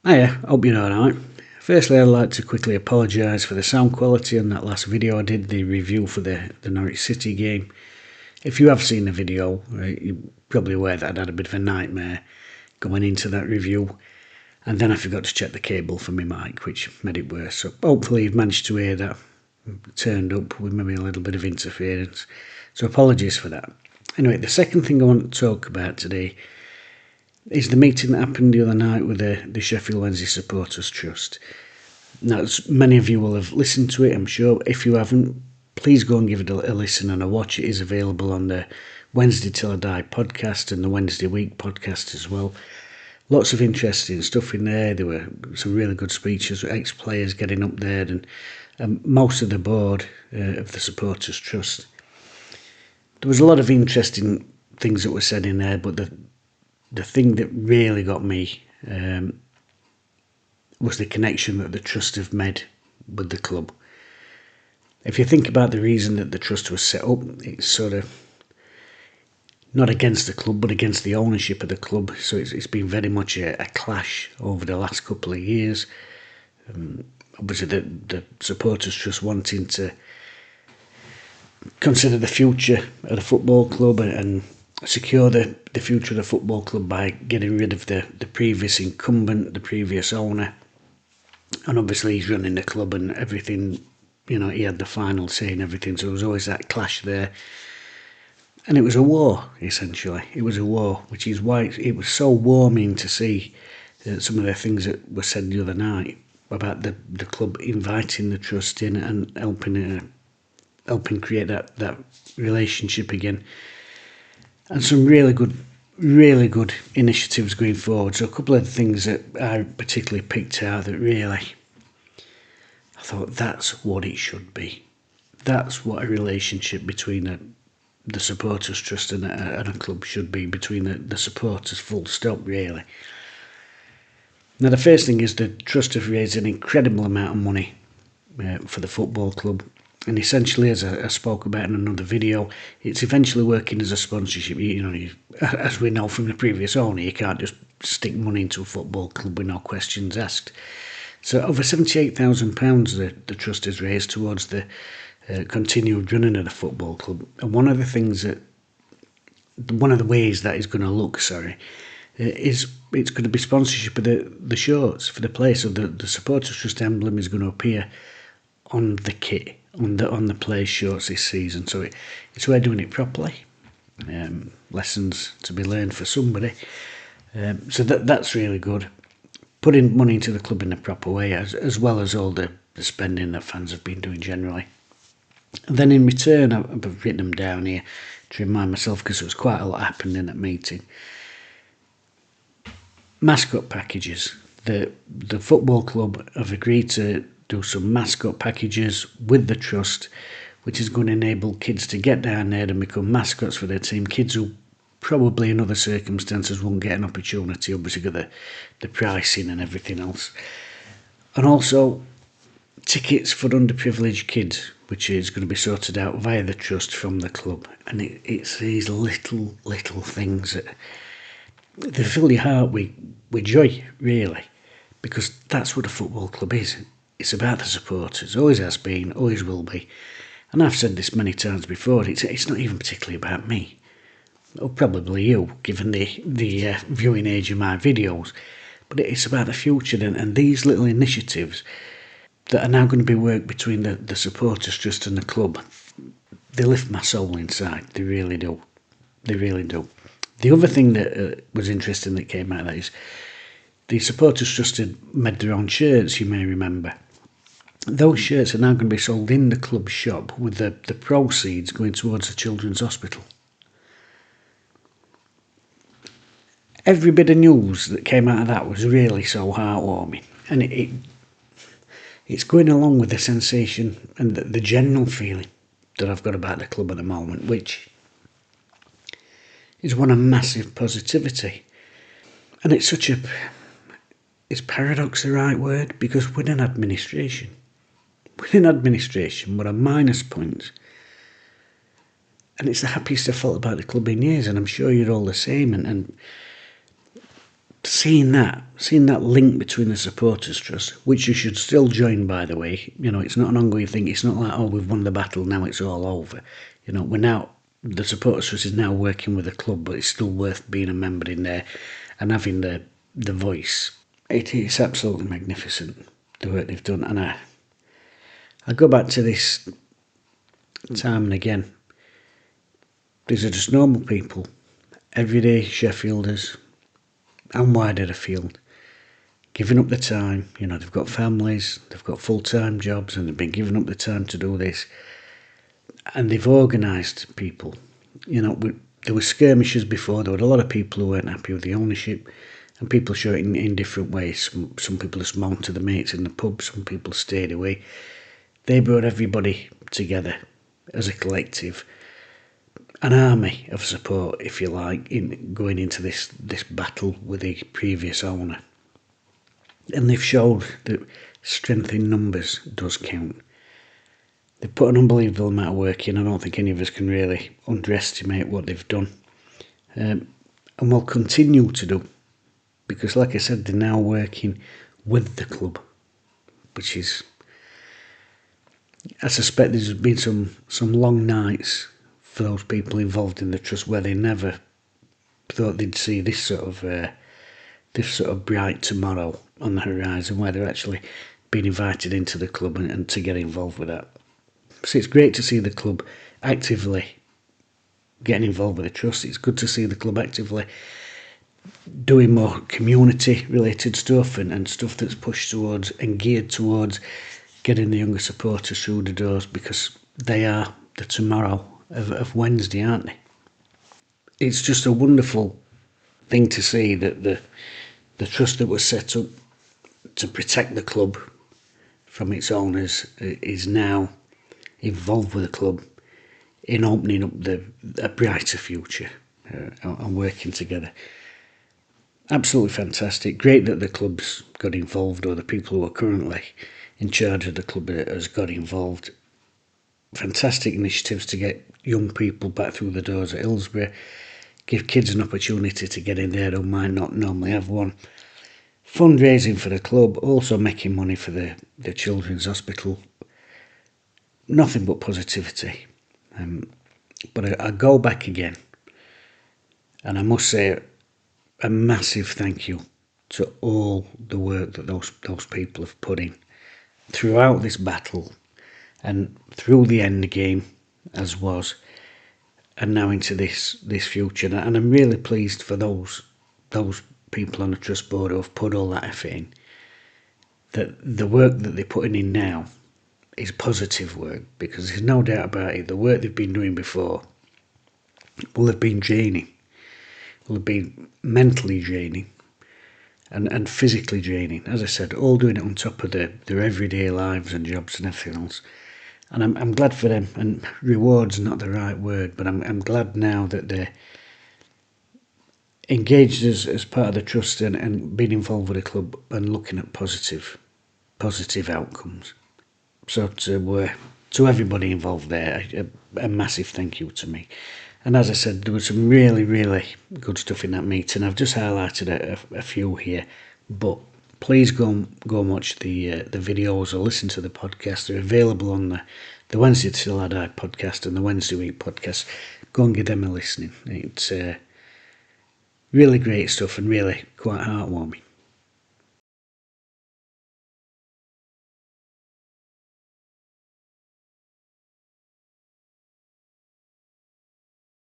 Hiya, hope you're alright. Firstly, I'd like to quickly apologise for the sound quality on that last video I did, the review for the Norwich City game. If you have seen the video, you're probably aware that I'd had a bit of a nightmare going into that review, and then I forgot to check the cable for my mic, which made it worse. So hopefully you've managed to hear that turned up with maybe a little bit of interference. So apologies for that. Anyway, the second thing I want to talk about today is the meeting that happened the other night with the Sheffield Wednesday Supporters Trust. Now, many of you will have listened to it, I'm sure. If you haven't, please go and give it a listen and a watch. It is available on the Wednesday Till I Die podcast and the Wednesday Week podcast as well. Lots of interesting stuff in there. There were some really good speeches, ex-players getting up there, and most of the board of the Supporters Trust. There was a lot of interesting things that were said in there, but the thing that really got me was the connection that the Trust have made with the club. If you think about the reason that the Trust was set up, it's sort of not against the club, but against the ownership of the club. So it's been very much a clash over the last couple of years. Obviously, the Supporters Trust wanting to consider the future of the football club and secure the future of the football club by getting rid of the previous incumbent, the previous owner. And obviously he's running the club and everything, he had the final say and everything, so there was always that clash there. And it was a war, essentially. It was a war, which is why it was so warming to see some of the things that were said the other night about the club inviting the Trust in and helping create that relationship again. And some really good initiatives going forward. So a couple of things that I particularly picked out that really, I thought that's what it should be. That's what a relationship between the Supporters Trust and a club should be, between the supporters, full stop, really. Now, the first thing is the Trust have raised an incredible amount of money for the football club. And essentially, as I spoke about in another video, it's eventually working as a sponsorship. As we know from the previous owner, you can't just stick money into a football club with no questions asked. So over £78,000 the Trust has raised towards the continued running of the football club. And one of the ways that is going to look, is it's going to be sponsorship of the shorts for the play. So the Supporters Trust emblem is going to appear on the kit, on the players' shorts this season. So it's we're doing it properly. Lessons to be learned for somebody. So that's really good. Putting money into the club in a proper way, as well as all the spending that fans have been doing generally. And then in return, I've written them down here to remind myself, because there was quite a lot happening in that meeting. Mascot packages. The football club have agreed to do some mascot packages with the Trust, which is going to enable kids to get down there and become mascots for their team. Kids who probably in other circumstances won't get an opportunity, obviously got the pricing and everything else. And also tickets for underprivileged kids, which is going to be sorted out via the Trust from the club. And it's these little things that they fill your heart with joy, really, because that's what a football club is. It's about the supporters, always has been, always will be. And I've said this many times before, it's not even particularly about me, or probably you, given the viewing age of my videos, but it's about the future and these little initiatives that are now going to be worked between the Supporters Trust and the club. They lift my soul inside, they really do. They really do. The other thing that was interesting that came out of that is the Supporters Trust had made their own shirts, you may remember. Those shirts are now going to be sold in the club shop, with the proceeds going towards the Children's Hospital. Every bit of news that came out of that was really so heartwarming, and it's going along with the sensation and the general feeling that I've got about the club at the moment, which is one of massive positivity. And it's is paradox the right word? Because we're in administration. Within administration, we're on minus points. And it's the happiest I've felt about the club in years, and I'm sure you're all the same. And seeing that link between the Supporters Trust, which you should still join, by the way. It's not an ongoing thing. It's not like, oh, we've won the battle, now it's all over. The Supporters Trust is now working with the club, but it's still worth being a member in there and having the voice. It's absolutely magnificent, the work they've done. And I go back to this time and again. These are just normal people, everyday Sheffielders and wider afield, giving up the time. They've got families, they've got full-time jobs, and they've been giving up the time to do this. And they've organised people. There were skirmishes before. There were a lot of people who weren't happy with the ownership, and people show it in different ways. Some people just mounted the mates in the pub, some people stayed away. They brought everybody together as a collective, an army of support, if you like, in going into this battle with the previous owner. And they've showed that strength in numbers does count. They've put an unbelievable amount of work in. I don't think any of us can really underestimate what they've done. And will continue to do. Because, like I said, they're now working with the club. Which is... I suspect there's been some long nights for those people involved in the trust where they never thought they'd see this sort of bright tomorrow on the horizon, where they're actually being invited into the club and to get involved with that. So it's great to see the club actively getting involved with the trust. It's good to see the club actively doing more community related stuff and stuff that's pushed towards and geared towards getting the younger supporters through the doors, because they are the tomorrow of Wednesday, aren't they? It's just a wonderful thing to see that the trust that was set up to protect the club from its owners is now involved with the club in opening up a brighter future and working together. Absolutely fantastic. Great that the club's got involved, or the people who are currently in charge of the club has got involved. Fantastic initiatives to get young people back through the doors at Hillsborough, give kids an opportunity to get in there who might not normally have one. Fundraising for the club, also making money for the Children's Hospital. Nothing but positivity. But I go back again, and I must say a massive thank you to all the work that those people have put in throughout this battle and through the end game as was, and now into this future. And I'm really pleased for those people on the trust board who have put all that effort in, that the work that they're putting in now is positive work, because there's no doubt about it, the work they've been doing before will have been draining, will have been mentally draining and physically draining. As I said, all doing it on top of their everyday lives and jobs and everything else. And I'm glad for them, and reward's not the right word, but I'm glad now that they're engaged as part of the trust and being involved with the club and looking at positive outcomes. So to everybody involved there, a massive thank you to me. And as I said, there was some really, really good stuff in that meeting. I've just highlighted a few here, but please go and watch the videos or listen to the podcast. They're available on the Wednesday Till I Die podcast and the Wednesday Week podcast. Go and give them a listening. It's really great stuff and really quite heartwarming.